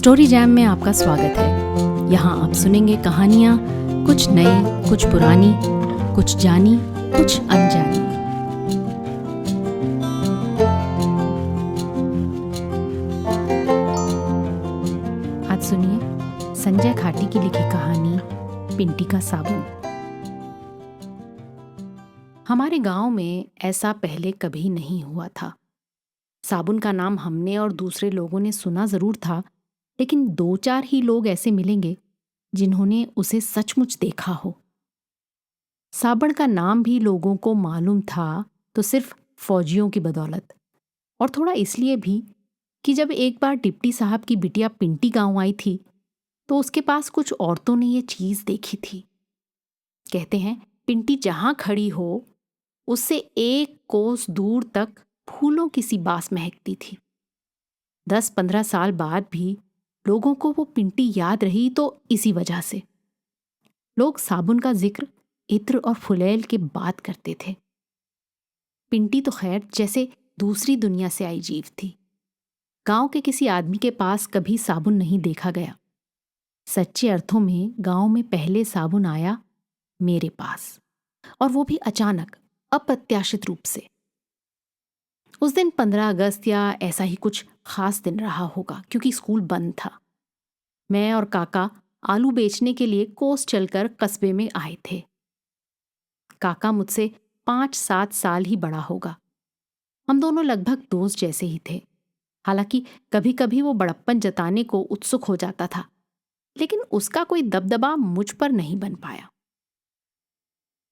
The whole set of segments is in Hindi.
स्टोरी जैम में आपका स्वागत है। यहाँ आप सुनेंगे कहानियाँ, कुछ नई, कुछ पुरानी, कुछ जानी, कुछ अनजानी। आज सुनिए संजय खाटी की लिखी कहानी पिंटी का साबुन। हमारे गांव में ऐसा पहले कभी नहीं हुआ था। साबुन का नाम हमने और दूसरे लोगों ने सुना जरूर था, लेकिन 2-4 ही लोग ऐसे मिलेंगे जिन्होंने उसे सचमुच देखा हो। साबुन का नाम भी लोगों को मालूम था तो सिर्फ फौजियों की बदौलत, और थोड़ा इसलिए भी कि जब एक बार डिप्टी साहब की बिटिया पिंटी गांव आई थी तो उसके पास कुछ औरतों ने ये चीज देखी थी। कहते हैं पिंटी जहां खड़ी हो उससे 1 कोस दूर तक फूलों की सी बास महकती थी। 10-15 साल बाद भी लोगों को वो पिंटी याद रही तो इसी वजह से। लोग साबुन का जिक्र इत्र और फुलैल के बात करते थे। पिंटी तो खैर जैसे दूसरी दुनिया से आई जीव थी। गांव के किसी आदमी के पास कभी साबुन नहीं देखा गया। सच्चे अर्थों में गांव में पहले साबुन आया मेरे पास, और वो भी अचानक, अप्रत्याशित रूप से। उस दिन 15 अगस्त या ऐसा ही कुछ खास दिन रहा होगा, क्योंकि स्कूल बंद था। मैं और काका आलू बेचने के लिए कोस चलकर कस्बे में आए थे। काका मुझसे 5-7 साल ही बड़ा होगा। हम दोनों लगभग दोस्त जैसे ही थे। हालांकि कभी कभी वो बड़प्पन जताने को उत्सुक हो जाता था, लेकिन उसका कोई दबदबा मुझ पर नहीं बन पाया।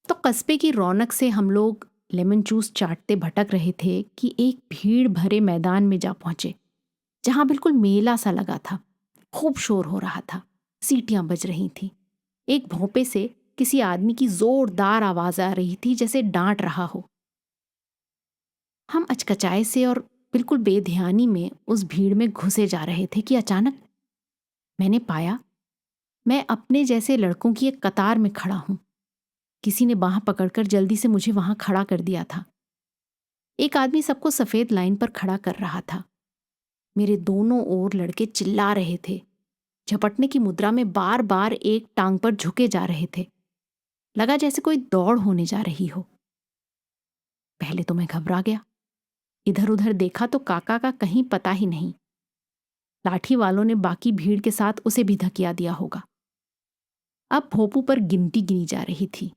तो कस्बे की रौनक से हम लोग लेमन जूस चाटते भटक रहे थे कि एक भीड़ भरे मैदान में जा पहुंचे, जहां बिल्कुल मेला सा लगा था। खूब शोर हो रहा था, सीटियां बज रही थीं। एक भोंपे से किसी आदमी की जोरदार आवाज आ रही थी, जैसे डांट रहा हो। हम अचकचाए से और बिल्कुल बेध्यानी में उस भीड़ में घुसे जा रहे थे कि अचानक मैंने पाया मैं अपने जैसे लड़कों की एक कतार में खड़ा हूं। किसी ने बांह पकड़कर जल्दी से मुझे वहां खड़ा कर दिया था। एक आदमी सबको सफेद लाइन पर खड़ा कर रहा था। मेरे दोनों ओर लड़के चिल्ला रहे थे, झपटने की मुद्रा में बार बार एक टांग पर झुके जा रहे थे। लगा जैसे कोई दौड़ होने जा रही हो। पहले तो मैं घबरा गया। इधर उधर देखा तो काका का कहीं पता ही नहीं। लाठी वालों ने बाकी भीड़ के साथ उसे भी धकिया दिया होगा। अब भोपू पर गिनती गिनी जा रही थी,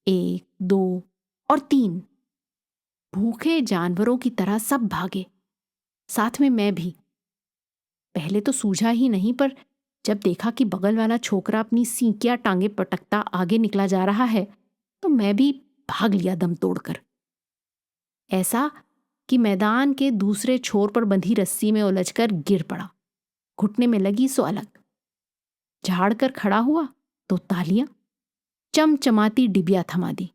1, 2 और 3। भूखे जानवरों की तरह सब भागे, साथ में मैं भी। पहले तो सूझा ही नहीं, पर जब देखा कि बगल वाला छोकरा अपनी सींकियां टांगे पटकता आगे निकला जा रहा है तो मैं भी भाग लिया दम तोड़कर। ऐसा कि मैदान के दूसरे छोर पर बंधी रस्सी में उलझकर गिर पड़ा। घुटने में लगी सो अलग। झाड़ कर खड़ा हुआ तो तालियां, चमचमाती डिबिया थमा दी।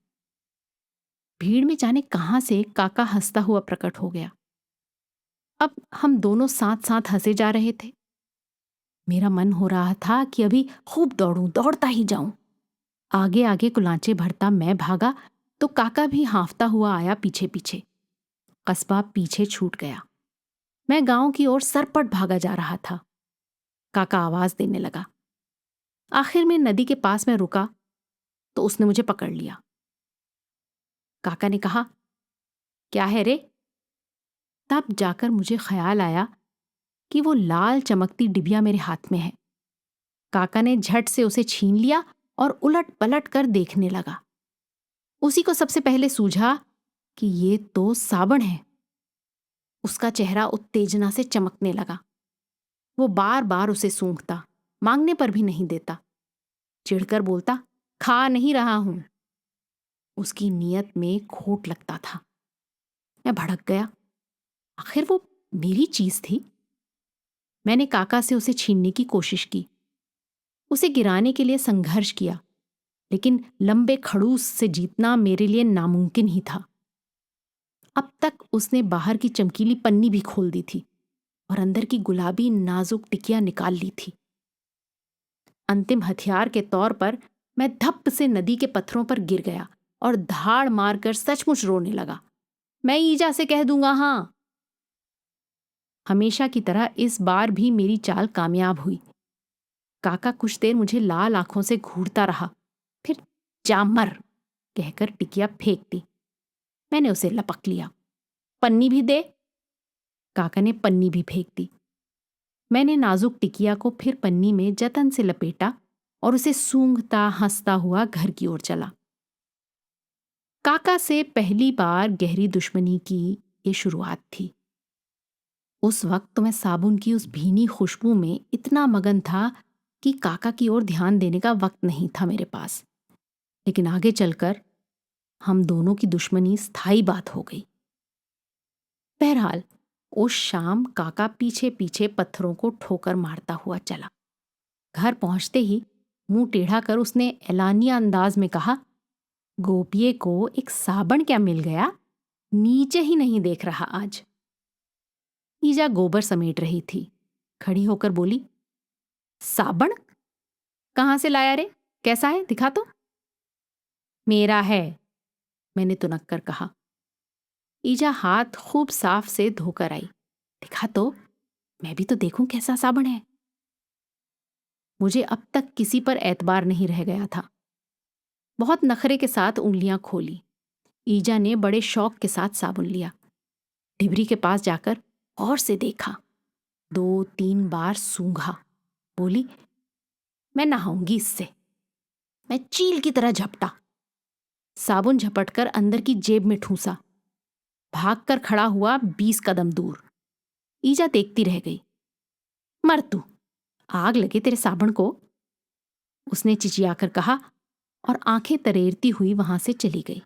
भीड़ में जाने कहां से काका हंसता हुआ प्रकट हो गया। अब हम दोनों साथ साथ हंसे जा रहे थे। मेरा मन हो रहा था कि अभी खूब दौड़ूं, दौड़ता ही जाऊं। आगे आगे कुलांचे भरता मैं भागा तो काका भी हांफता हुआ आया पीछे पीछे। कस्बा पीछे छूट गया। मैं गांव की ओर सरपट भागा जा रहा था। काका आवाज देने लगा। आखिर में नदी के पास में रुका तो उसने मुझे पकड़ लिया। काका ने कहा, क्या है रे? तब जाकर मुझे ख्याल आया कि वो लाल चमकती डिबिया मेरे हाथ में है। काका ने झट से उसे छीन लिया और उलट पलट कर देखने लगा। उसी को सबसे पहले सूझा कि ये तो साबुन है। उसका चेहरा उत्तेजना से चमकने लगा। वो बार बार उसे सूंघता, मांगने पर भी नहीं देता। चिढ़कर बोलता, खा नहीं रहा हूं। उसकी नीयत में खोट लगता था। मैं भड़क गया। आखिर वो मेरी चीज थी। मैंने काका से उसे छीनने की कोशिश की, उसे गिराने के लिए संघर्ष किया, लेकिन लंबे खड़ूस से जीतना मेरे लिए नामुमकिन ही था। अब तक उसने बाहर की चमकीली पन्नी भी खोल दी थी और अंदर की गुलाबी नाजुक टिकिया निकाल ली थी। अंतिम हथियार के तौर पर मैं धप्प से नदी के पत्थरों पर गिर गया और धाड़ मारकर सचमुच रोने लगा। मैं ईजा से कह दूंगा। हाँ, हमेशा की तरह इस बार भी मेरी चाल कामयाब हुई। काका कुछ देर मुझे लाल आंखों से घूरता रहा, फिर जा मर कहकर टिकिया फेंक दी। मैंने उसे लपक लिया। पन्नी भी दे। काका ने पन्नी भी फेंक दी। मैंने नाजुक टिकिया को फिर पन्नी में जतन से लपेटा और उसे सूंघता हंसता हुआ घर की ओर चला। काका से पहली बार गहरी दुश्मनी की ये शुरुआत थी। उस वक्त तो मैं साबुन की उस भीनी खुशबू में इतना मगन था कि काका की ओर ध्यान देने का वक्त नहीं था मेरे पास। लेकिन आगे चलकर हम दोनों की दुश्मनी स्थायी बात हो गई। बहरहाल उस शाम काका पीछे पीछे पत्थरों को ठोकर मारता हुआ चला। घर पहुंचते ही मुंह टेढ़ा कर उसने एलानिया अंदाज में कहा, गोपिये को एक साबण क्या मिल गया, नीचे ही नहीं देख रहा आज। ईजा गोबर समेट रही थी। खड़ी होकर बोली, साबण कहाँ से लाया रे, कैसा है, दिखा तो। मेरा है, मैंने तुनक कर कहा। ईजा हाथ खूब साफ से धोकर आई। दिखा तो, मैं भी तो देखूं कैसा साबण है। मुझे अब तक किसी पर एतबार नहीं रह गया था। बहुत नखरे के साथ उंगलियां खोली। ईजा ने बड़े शौक के साथ साबुन लिया। डिबरी के पास जाकर और से देखा, 2-3 बार सूंघा। बोली, मैं नहाऊंगी इससे। मैं चील की तरह झपटा। साबुन झपटकर अंदर की जेब में ठूंसा। भागकर खड़ा हुआ 20 कदम दूर। ईजा देखती रह गई। मर तू, आग लगे तेरे साबुन को, उसने चिचियाकर कहा और आंखें तरेरती हुई वहां से चली गई।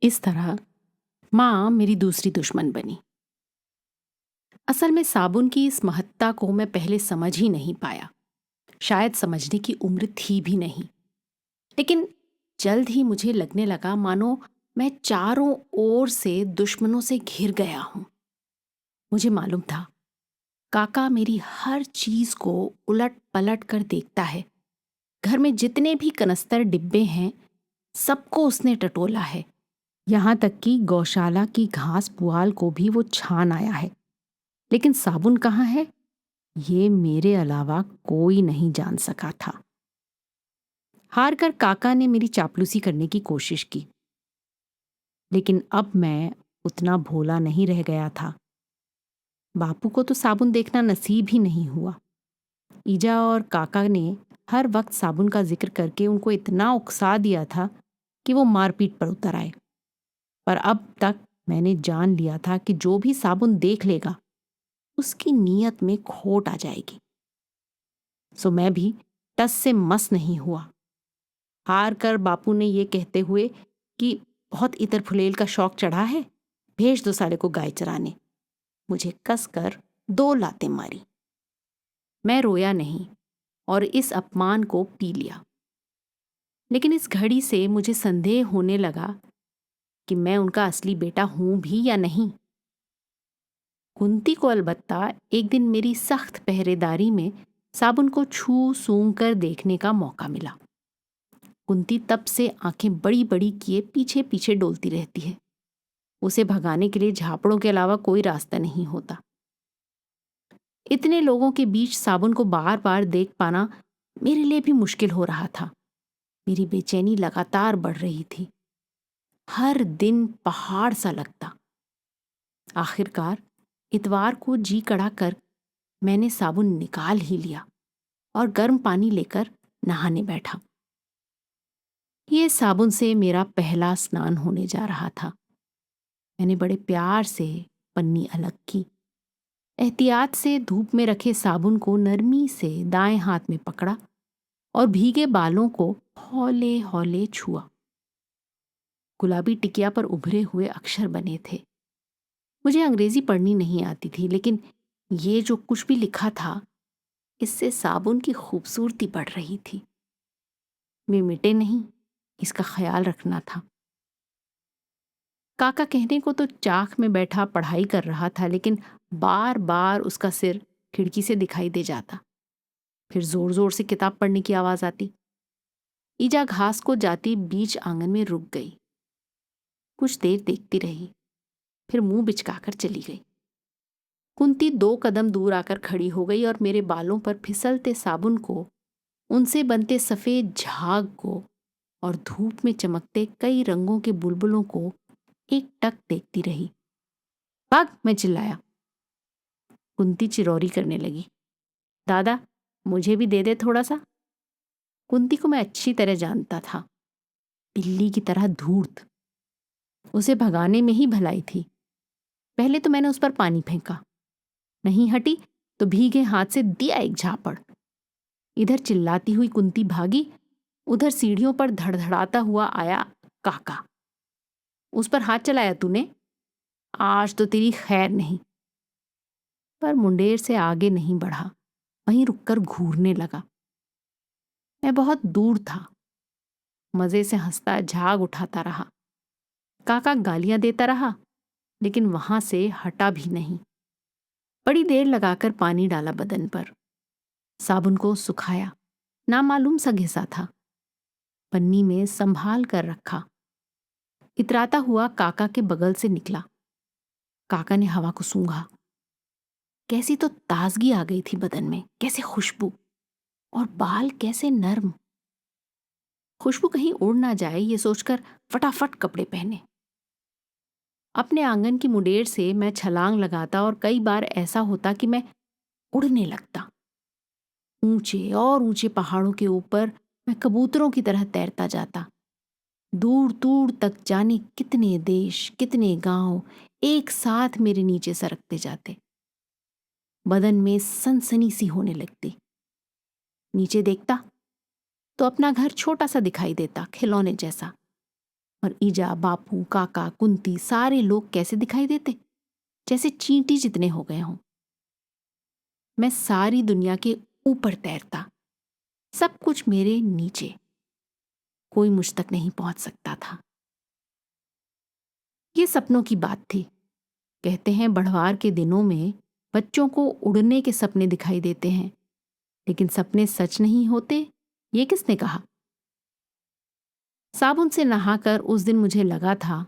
इस तरह मां मेरी दूसरी दुश्मन बनी। असल में साबुन की इस महत्ता को मैं पहले समझ ही नहीं पाया। शायद समझने की उम्र थी भी नहीं। लेकिन जल्द ही मुझे लगने लगा मानो मैं चारों ओर से दुश्मनों से घिर गया हूं। मुझे मालूम था काका मेरी हर चीज को उलट पलट कर देखता है। घर में जितने भी कनस्तर डिब्बे हैं, सबको उसने टटोला है। यहां तक कि गौशाला की घास पुआल को भी वो छान आया है। लेकिन साबुन कहाँ है, ये मेरे अलावा कोई नहीं जान सका था। हार कर काका ने मेरी चापलूसी करने की कोशिश की, लेकिन अब मैं उतना भोला नहीं रह गया था। बापू को तो साबुन देखना नसीब ही नहीं हुआ। ईजा और काका ने हर वक्त साबुन का जिक्र करके उनको इतना उकसा दिया था कि वो मारपीट पर उतर आए। पर अब तक मैंने जान लिया था कि जो भी साबुन देख लेगा उसकी नीयत में खोट आ जाएगी। सो मैं भी टस से मस नहीं हुआ। हार कर बापू ने ये कहते हुए कि बहुत इतर फुलेल का शौक चढ़ा है, भेज दो साले को गाय चराने, मुझे कसकर 2 लातें मारी। मैं रोया नहीं और इस अपमान को पी लिया। लेकिन इस घड़ी से मुझे संदेह होने लगा कि मैं उनका असली बेटा हूं भी या नहीं। कुंती को अलबत्ता एक दिन मेरी सख्त पहरेदारी में साबुन को छू सूंघ कर देखने का मौका मिला। कुंती तब से आंखें बड़ी बड़ी किए पीछे पीछे डोलती रहती है। उसे भगाने के लिए झापड़ों के अलावा कोई रास्ता नहीं होता। इतने लोगों के बीच साबुन को बार बार देख पाना मेरे लिए भी मुश्किल हो रहा था। मेरी बेचैनी लगातार बढ़ रही थी। हर दिन पहाड़ सा लगता। आखिरकार इतवार को जी कड़ा कर मैंने साबुन निकाल ही लिया और गर्म पानी लेकर नहाने बैठा। ये साबुन से मेरा पहला स्नान होने जा रहा था। मैंने बड़े प्यार से पन्नी अलग की। एहतियात से धूप में रखे साबुन को नरमी से दाएं हाथ में पकड़ा और भीगे बालों को हौले हौले छुआ। गुलाबी टिकिया पर उभरे हुए अक्षर बने थे। मुझे अंग्रेजी पढ़नी नहीं आती थी, लेकिन ये जो कुछ भी लिखा था, इससे साबुन की खूबसूरती बढ़ रही थी। वे मिटे नहीं, इसका ख्याल रखना था। काका कहने को तो चाक में बैठा पढ़ाई कर रहा था, लेकिन बार बार उसका सिर खिड़की से दिखाई दे जाता। फिर जोर जोर से किताब पढ़ने की आवाज आती। ईजा घास को जाती बीच आंगन में रुक गई। कुछ देर देखती रही, फिर मुंह बिचकाकर चली गई। कुंती 2 कदम दूर आकर खड़ी हो गई और मेरे बालों पर फिसलते साबुन को, उनसे बनते सफ़ेद झाग को और धूप में चमकते कई रंगों के बुलबुलों को एक टक देखती रही। भाग, मैं चिल्लाया। कुंती चिरौरी करने लगी। दादा, मुझे भी दे दे थोड़ा सा। कुंती को मैं अच्छी तरह जानता था, बिल्ली की तरह धूर्त। उसे भगाने में ही भलाई थी। पहले तो मैंने उस पर पानी फेंका, नहीं हटी तो भीगे हाथ से दिया एक झापड़। इधर चिल्लाती हुई कुंती भागी, उधर सीढ़ियों पर धड़धड़ाता हुआ आया काका। उस पर हाथ चलाया तूने? आज तो तेरी खैर नहीं। पर मुंडेर से आगे नहीं बढ़ा, वहीं रुककर घूरने लगा। मैं बहुत दूर था, मजे से हंसता झाग उठाता रहा। काका गालियां देता रहा, लेकिन वहां से हटा भी नहीं। बड़ी देर लगाकर पानी डाला बदन पर, साबुन को सुखाया, नामालूम सा घिसा था, पन्नी में संभाल कर रखा। इतराता हुआ काका के बगल से निकला। काका ने हवा को सूंघा। कैसी तो ताजगी आ गई थी बदन में, कैसे खुशबू, और बाल कैसे नर्म। खुशबू कहीं उड़ ना जाए ये सोचकर फटाफट कपड़े पहने। अपने आंगन की मुंडेर से मैं छलांग लगाता और कई बार ऐसा होता कि मैं उड़ने लगता। ऊंचे और ऊंचे पहाड़ों के ऊपर मैं कबूतरों की तरह तैरता जाता। दूर दूर तक जाने कितने देश, कितने गांव एक साथ मेरे नीचे सरकते जाते। बदन में सनसनी सी होने लगती। नीचे देखता तो अपना घर छोटा सा दिखाई देता, खिलौने जैसा। और ईजा, बापू, काका, कुंती सारे लोग कैसे दिखाई देते, जैसे चींटी जितने हो गए हों। मैं सारी दुनिया के ऊपर तैरता, सब कुछ मेरे नीचे, कोई मुझ तक नहीं पहुंच सकता था। ये सपनों की बात थी। कहते हैं बढ़वार के दिनों में बच्चों को उड़ने के सपने दिखाई देते हैं, लेकिन सपने सच नहीं होते, ये किसने कहा? साबुन से नहाकर उस दिन मुझे लगा था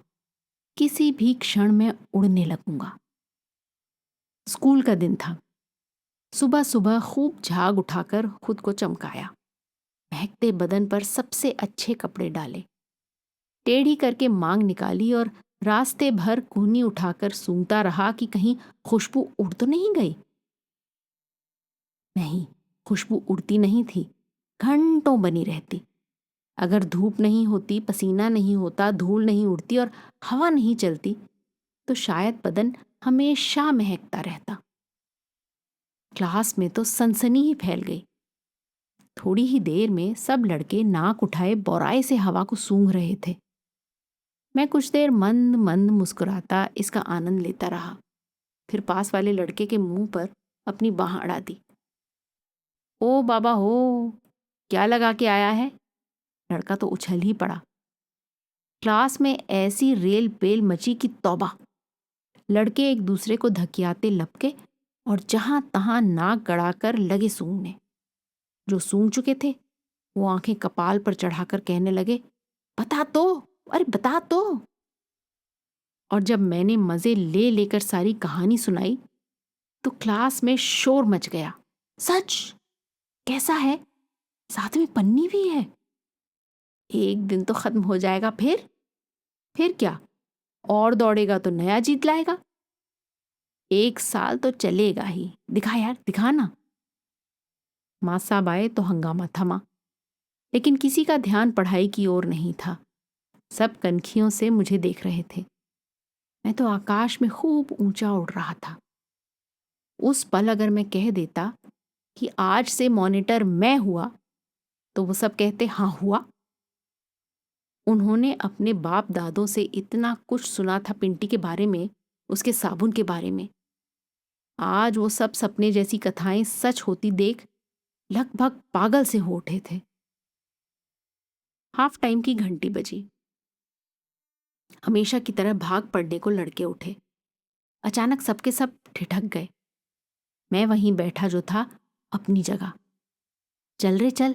किसी भी क्षण में उड़ने लगूंगा। स्कूल का दिन था। सुबह सुबह खूब झाग उठाकर खुद को चमकाया, महकते बदन पर सबसे अच्छे कपड़े डाले, टेढ़ी करके मांग निकाली और रास्ते भर कूहनी उठाकर सूंघता रहा कि कहीं खुशबू उड़ तो नहीं गई। नहीं, खुशबू उड़ती नहीं थी, घंटों बनी रहती। अगर धूप नहीं होती, पसीना नहीं होता, धूल नहीं उड़ती और हवा नहीं चलती, तो शायद बदन हमेशा महकता रहता। क्लास में तो सनसनी ही फैल गई। थोड़ी ही देर में सब लड़के नाक उठाए बौराए से हवा को सूंघ रहे थे। मैं कुछ देर मंद मंद मुस्कुराता इसका आनंद लेता रहा, फिर पास वाले लड़के के मुंह पर अपनी बाह अड़ा दी। ओ बाबा हो, क्या लगा के आया है? लड़का तो उछल ही पड़ा। क्लास में ऐसी रेल पेल मची कि तौबा। लड़के एक दूसरे को धकियाते लपके और जहां तहां नाक गड़ाकर लगे सूंघने। जो सूंघ चुके थे वो आंखें कपाल पर चढ़ाकर कहने लगे, बता तो, अरे बता तो। और जब मैंने मजे ले लेकर सारी कहानी सुनाई तो क्लास में शोर मच गया। सच? कैसा है? साथ में पन्नी भी है? एक दिन तो खत्म हो जाएगा। फिर क्या? और दौड़ेगा तो नया जीत लाएगा। 1 साल तो चलेगा ही। दिखा यार, दिखा ना। माँ साहब आए तो हंगामा थमा, लेकिन किसी का ध्यान पढ़ाई की ओर नहीं था। सब कनखियों से मुझे देख रहे थे। मैं तो आकाश में खूब ऊंचा उड़ रहा था। उस पल अगर मैं कह देता कि आज से मॉनिटर मैं हुआ, तो वो सब कहते हाँ हुआ। उन्होंने अपने बाप दादों से इतना कुछ सुना था पिंटी के बारे में, उसके साबुन के बारे में। आज वो सब सपने जैसी कथाएं सच होती देख लगभग पागल से हो उठे थे। हाफ टाइम की घंटी बजी। हमेशा की तरह भाग पड़ने को लड़के उठे। अचानक सबके सब ठिठक गए। मैं वहीं बैठा जो था अपनी जगह। चल रे चल।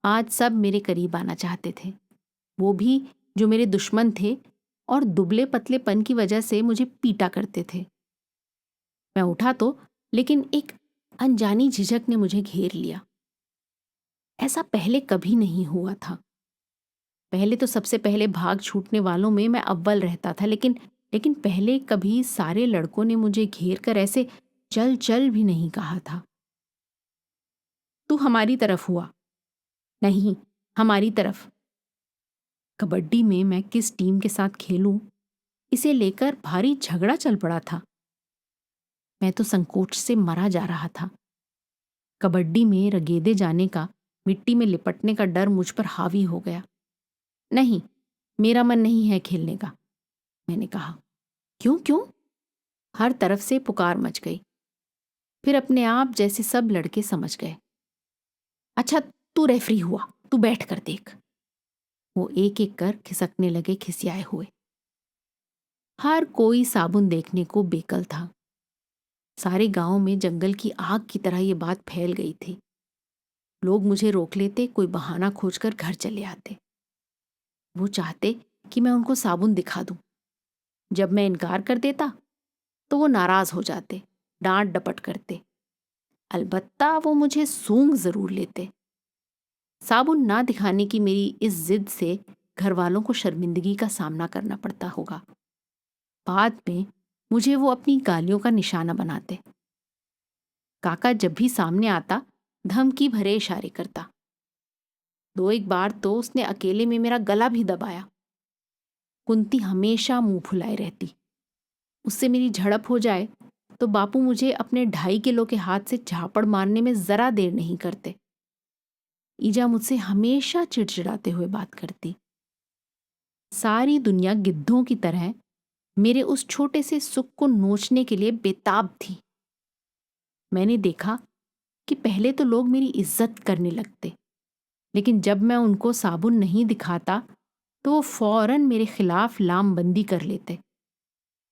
आज सब मेरे करीब आना चाहते थे, वो भी जो मेरे दुश्मन थे और दुबले पतलेपन की वजह से मुझे पीटा करते थे। मैं उठा तो, लेकिन एक अनजानी झिझक ने मुझे घेर लिया। ऐसा पहले कभी नहीं हुआ था। पहले तो सबसे पहले भाग छूटने वालों में मैं अव्वल रहता था, लेकिन पहले कभी सारे लड़कों ने मुझे घेर कर ऐसे चल चल भी नहीं कहा था। तू हमारी तरफ हुआ। नहीं, हमारी तरफ। कबड्डी में मैं किस टीम के साथ खेलूं, इसे लेकर भारी झगड़ा चल पड़ा था। मैं तो संकोच से मरा जा रहा था। कबड्डी में रगेदे जाने का, मिट्टी में लिपटने का डर मुझ पर हावी हो गया। नहीं, मेरा मन नहीं है खेलने का, मैंने कहा। क्यों क्यों? हर तरफ से पुकार मच गई। फिर अपने आप जैसे सब लड़के समझ गए। अच्छा, तू रेफरी हुआ, तू बैठ कर देख। वो एक एक कर खिसकने लगे, खिसियाए हुए। हर कोई साबुन देखने को बेकल था। सारे गांव में जंगल की आग की तरह ये बात फैल गई थी। लोग मुझे रोक लेते, कोई बहाना खोजकर घर चले आते। वो चाहते कि मैं उनको साबुन दिखा दूं। जब मैं इनकार कर देता तो वो नाराज हो जाते, डांट डपट करते। अलबत्ता वो मुझे सूंघ जरूर लेते। साबुन ना दिखाने की मेरी इस जिद से घर वालों को शर्मिंदगी का सामना करना पड़ता होगा। बाद में मुझे वो अपनी गालियों का निशाना बनाते। काका जब भी सामने आता धमकी भरे इशारे करता। दो एक बार तो उसने अकेले में मेरा गला भी दबाया। कुंती हमेशा मुंह फुलाए रहती। उससे मेरी झड़प हो जाए तो बापू मुझे अपने 2.5 किलो के हाथ से झापड़ मारने में जरा देर नहीं करते। ईजा मुझसे हमेशा चिड़चिड़ाते हुए बात करती। सारी दुनिया गिद्धों की तरह मेरे उस छोटे से सुख को नोचने के लिए बेताब थी। मैंने देखा कि पहले तो लोग मेरी इज्जत करने लगते, लेकिन जब मैं उनको साबुन नहीं दिखाता तो वो फौरन मेरे खिलाफ लामबंदी कर लेते।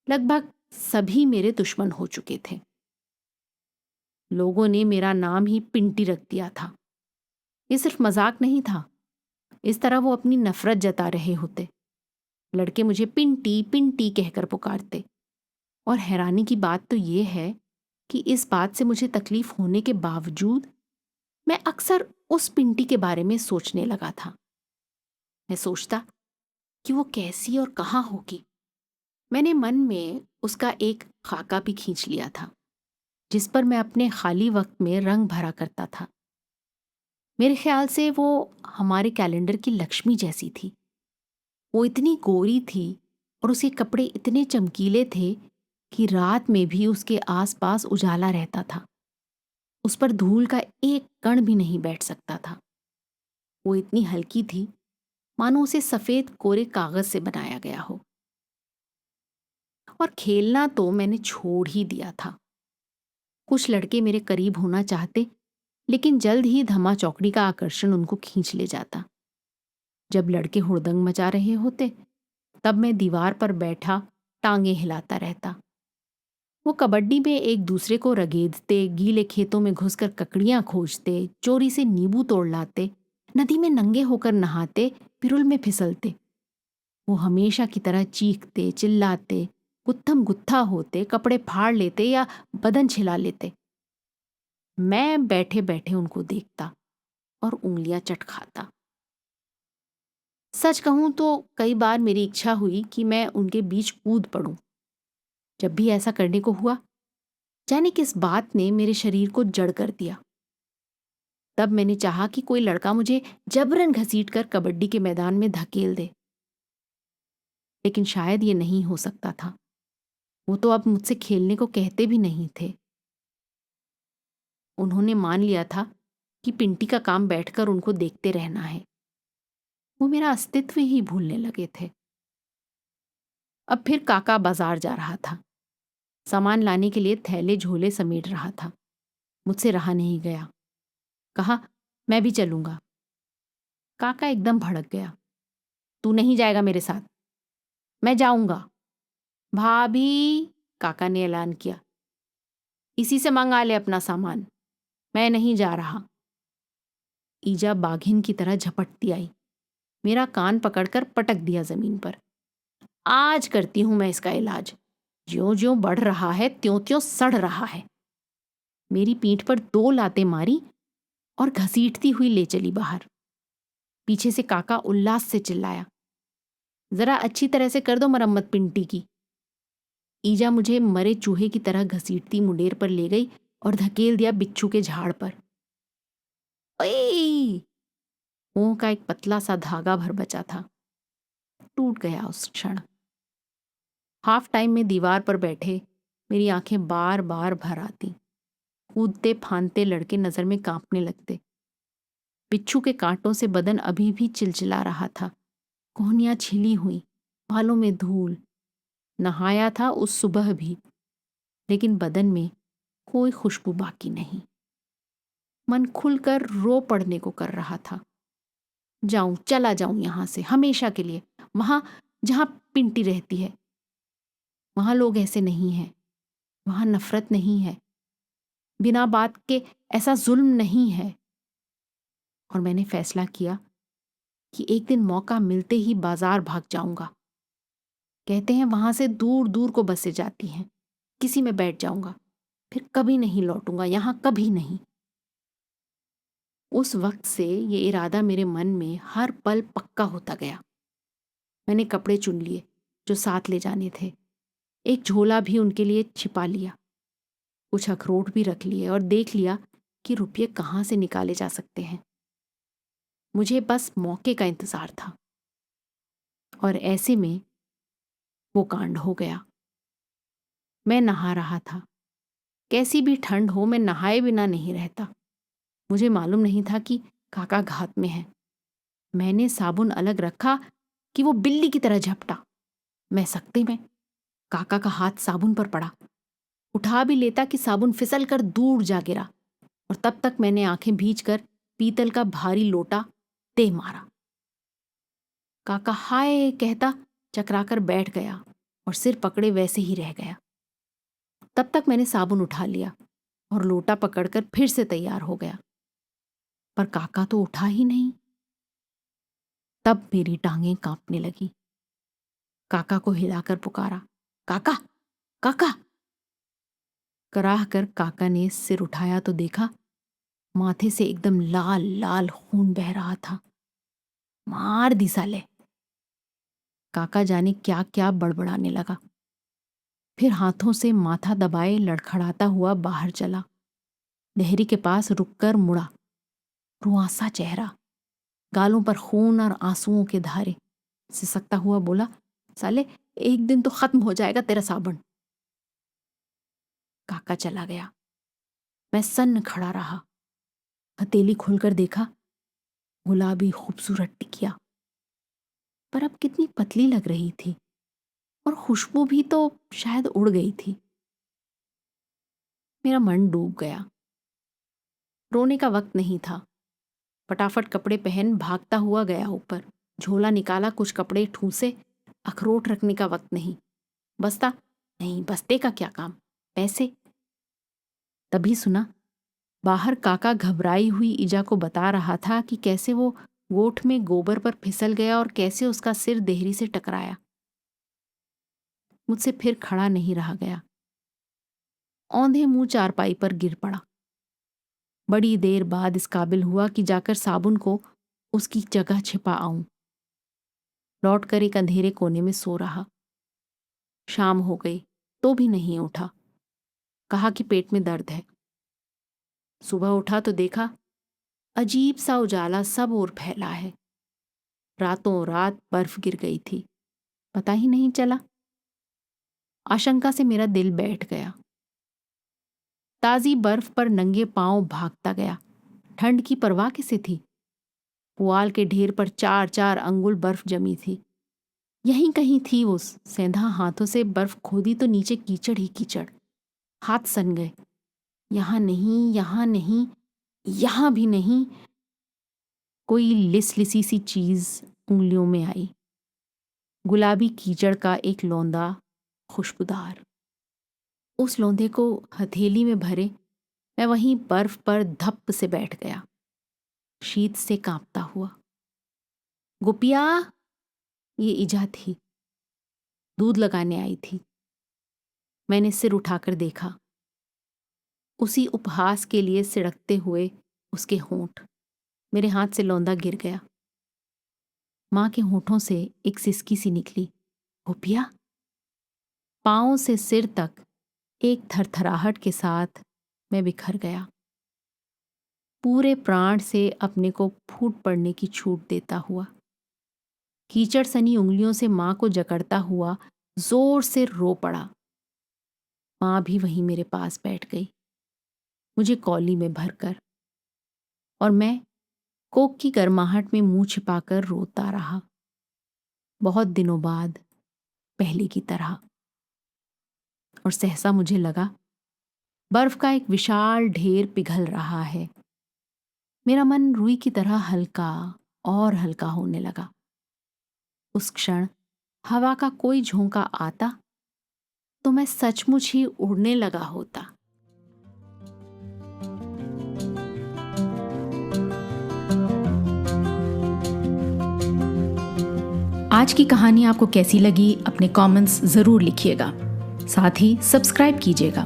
लगभग सभी मेरे दुश्मन हो चुके थे। लोगों ने मेरा नाम ही पिंटी रख दिया था। ये सिर्फ मजाक नहीं था, इस तरह वो अपनी नफरत जता रहे होते। लड़के मुझे पिंटी पिंटी कहकर पुकारते। और हैरानी की बात तो ये है कि इस बात से मुझे तकलीफ होने के बावजूद मैं अक्सर उस पिंटी के बारे में सोचने लगा था। मैं सोचता कि वो कैसी और कहाँ होगी। मैंने मन में उसका एक खाका भी खींच लिया था, जिस पर मैं अपने खाली वक्त में रंग भरा करता था। मेरे ख्याल से वो हमारे कैलेंडर की लक्ष्मी जैसी थी। वो इतनी गोरी थी और उसके कपड़े इतने चमकीले थे कि रात में भी उसके आसपास उजाला रहता था। उस पर धूल का एक कण भी नहीं बैठ सकता था। वो इतनी हल्की थी मानो उसे सफेद कोरे कागज से बनाया गया हो। और खेलना तो मैंने छोड़ ही दिया था। कुछ लड़के मेरे करीब होना चाहते, लेकिन जल्द ही धमा चौकड़ी का आकर्षण उनको खींच ले जाता। जब लड़के हुड़दंग मचा रहे होते तब मैं दीवार पर बैठा टांगे हिलाता रहता। वो कबड्डी में एक दूसरे को रगेदते, गीले खेतों में घुसकर ककड़ियां खोजते, चोरी से नींबू तोड़ लाते, नदी में नंगे होकर नहाते, पिरुल में फिसलते। वो हमेशा की तरह चीखते, चिल्लाते, गुत्थम गुत्था होते, कपड़े फाड़ लेते या बदन छिला लेते। मैं बैठे बैठे उनको देखता और उंगलियां चटखाता। सच कहूं तो कई बार मेरी इच्छा हुई कि मैं उनके बीच कूद पड़ूं। जब भी ऐसा करने को हुआ, जाने किस बात ने मेरे शरीर को जड़ कर दिया। तब मैंने चाहा कि कोई लड़का मुझे जबरन घसीट कर कबड्डी के मैदान में धकेल दे, लेकिन शायद ये नहीं हो सकता था। वो तो अब मुझसे खेलने को कहते भी नहीं थे। उन्होंने मान लिया था कि पिंटी का काम बैठकर उनको देखते रहना है। वो मेरा अस्तित्व ही भूलने लगे थे। अब फिर काका बाजार जा रहा था। सामान लाने के लिए थैले झोले समेट रहा था। मुझसे रहा नहीं गया। कहा, मैं भी चलूंगा। काका एकदम भड़क गया। तू नहीं जाएगा मेरे साथ? मैं जाऊंगा। भाभी, काका ने ऐलान किया, इसी से मंगा ले अपना सामान, मैं नहीं जा रहा। ईजा बाघिन की तरह झपटती आई, मेरा कान पकड़कर पटक दिया जमीन पर। आज करती हूं मैं इसका इलाज। ज्यों ज्यों बढ़ रहा है त्यों त्यों सड़ रहा है। मेरी पीठ पर 2 लातें मारी और घसीटती हुई ले चली बाहर। पीछे से काका उल्लास से चिल्लाया, जरा अच्छी तरह से कर दो मरम्मत पिंटी की। ईजा मुझे मरे चूहे की तरह घसीटती मुंडेर पर ले गई और धकेल दिया बिच्छू के झाड़ पर। ओए! मुंह का एक पतला सा धागा भर बचा था, टूट गया उस क्षण। हाफ टाइम में दीवार पर बैठे मेरी आंखें बार बार भर आती। कूदते फांदते लड़के नजर में कांपने लगते। बिच्छू के कांटों से बदन अभी भी चिलचिला रहा था, कोहनियां छिली हुई, बालों में धूल। नहाया था उस सुबह भी, लेकिन बदन में कोई खुशबू बाकी नहीं। मन खुलकर रो पड़ने को कर रहा था। जाऊं, चला जाऊं यहां से हमेशा के लिए, वहां जहां पिंटी रहती है। वहां लोग ऐसे नहीं हैं, वहां नफरत नहीं है, बिना बात के ऐसा जुल्म नहीं है। और मैंने फैसला किया कि एक दिन मौका मिलते ही बाजार भाग जाऊंगा। कहते हैं वहां से दूर दूर को बसें जाती हैं, किसी में बैठ जाऊंगा, फिर कभी नहीं लौटूंगा यहां, कभी नहीं। उस वक्त से ये इरादा मेरे मन में हर पल पक्का होता गया। मैंने कपड़े चुन लिए जो साथ ले जाने थे, एक झोला भी उनके लिए छिपा लिया, कुछ अखरोट भी रख लिए और देख लिया कि रुपये कहाँ से निकाले जा सकते हैं। मुझे बस मौके का इंतजार था। और ऐसे में वो कांड हो गया। मैं नहा रहा था। कैसी भी ठंड हो, मैं नहाए बिना नहीं रहता। मुझे मालूम नहीं था कि काका घात में है। मैंने साबुन अलग रखा कि वो बिल्ली की तरह झपटा। मैं सकते में काका का हाथ साबुन पर पड़ा। उठा भी लेता कि साबुन फिसल कर दूर जा गिरा, और तब तक मैंने आंखें भींच कर पीतल का भारी लोटा दे मारा। काका हाय कहता चकराकर बैठ गया और सिर पकड़े वैसे ही रह गया। तब तक मैंने साबुन उठा लिया और लोटा पकड़कर फिर से तैयार हो गया, पर काका तो उठा ही नहीं। तब मेरी टांगें कांपने लगी। काका को हिलाकर पुकारा, काका काका। कराह कर काका ने सिर उठाया तो देखा माथे से एकदम लाल लाल खून बह रहा था। मार दी साले। काका जाने क्या क्या बड़बड़ाने लगा, फिर हाथों से माथा दबाए लड़खड़ाता हुआ बाहर चला। देहरी के पास रुककर मुड़ा, रुआंसा चेहरा, गालों पर खून और आंसुओं के धारे, सिसकता हुआ बोला, साले एक दिन तो खत्म हो जाएगा तेरा साबुन। काका चला गया। मैं सन्न खड़ा रहा। हथेली खोलकर देखा, गुलाबी खूबसूरत टिकिया, पर अब कितनी पतली लग रही थी, और खुशबू भी तो शायद उड़ गई थी। मेरा मन डूब गया। रोने का वक्त नहीं था। फटाफट कपड़े पहन भागता हुआ गया ऊपर। झोला निकाला, कुछ कपड़े ठूसे। अखरोट रखने का वक्त नहीं। बस्ता नहीं, बस्ते का क्या काम, पैसे। तभी सुना बाहर काका घबराई हुई ईजा को बता रहा था कि कैसे वो गोठ में गोबर पर फिसल गया और कैसे उसका सिर देहरी से टकराया। मुझसे फिर खड़ा नहीं रहा गया। औंधे मुंह चारपाई पर गिर पड़ा। बड़ी देर बाद इस काबिल हुआ कि जाकर साबुन को उसकी जगह छिपा आऊं। लौटकर एक अंधेरे कोने में सो रहा। शाम हो गई तो भी नहीं उठा। कहा कि पेट में दर्द है। सुबह उठा तो देखा अजीब सा उजाला सब ओर फैला है। रातों रात बर्फ गिर गई थी, पता ही नहीं चला। आशंका से मेरा दिल बैठ गया। ताजी बर्फ पर नंगे पांव भागता गया। ठंड की परवाह किसे थी। पुआल के ढेर पर 4-4 अंगुल बर्फ जमी थी। यहीं कहीं थी वो। सेंधा हाथों से बर्फ खोदी तो नीचे कीचड़ ही कीचड़। हाथ सन गए। यहां नहीं, यहां नहीं, यहां भी नहीं। कोई लिसलिसी सी चीज उंगलियों में आई। गुलाबी कीचड़ का एक लौंदा, खुशबूदार। उस लौंदे को हथेली में भरे मैं वहीं बर्फ पर धप्प से बैठ गया, शीत से कांपता हुआ। गुपिया, ये ईजा थी, दूध लगाने आई थी। मैंने सिर उठाकर देखा। उसी उपहास के लिए सिड़कते हुए उसके होंठ। मेरे हाथ से लौंदा गिर गया। माँ के होठों से एक सिसकी सी निकली, गोपिया। पांव से सिर तक एक थरथराहट के साथ मैं बिखर गया, पूरे प्राण से अपने को फूट पड़ने की छूट देता हुआ। कीचड़ सनी उंगलियों से माँ को जकड़ता हुआ जोर से रो पड़ा। माँ भी वहीं मेरे पास बैठ गई, मुझे कौली में भरकर, और मैं कोक की गर्माहट में मुंह छिपाकर रोता रहा, बहुत दिनों बाद, पहले की तरह। और सहसा मुझे लगा बर्फ का एक विशाल ढेर पिघल रहा है। मेरा मन रुई की तरह हल्का और हल्का होने लगा। उस क्षण हवा का कोई झोंका आता तो मैं सचमुच ही उड़ने लगा होता। आज की कहानी आपको कैसी लगी अपने कमेंट्स ज़रूर लिखिएगा। साथ ही सब्सक्राइब कीजिएगा।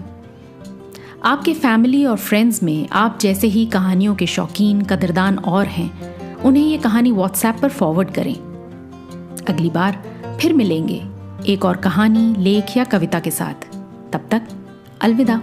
आपके फैमिली और फ्रेंड्स में आप जैसे ही कहानियों के शौकीन कदरदान और हैं, उन्हें ये कहानी व्हाट्सएप पर फॉरवर्ड करें। अगली बार फिर मिलेंगे एक और कहानी, लेख या कविता के साथ। तब तक अलविदा।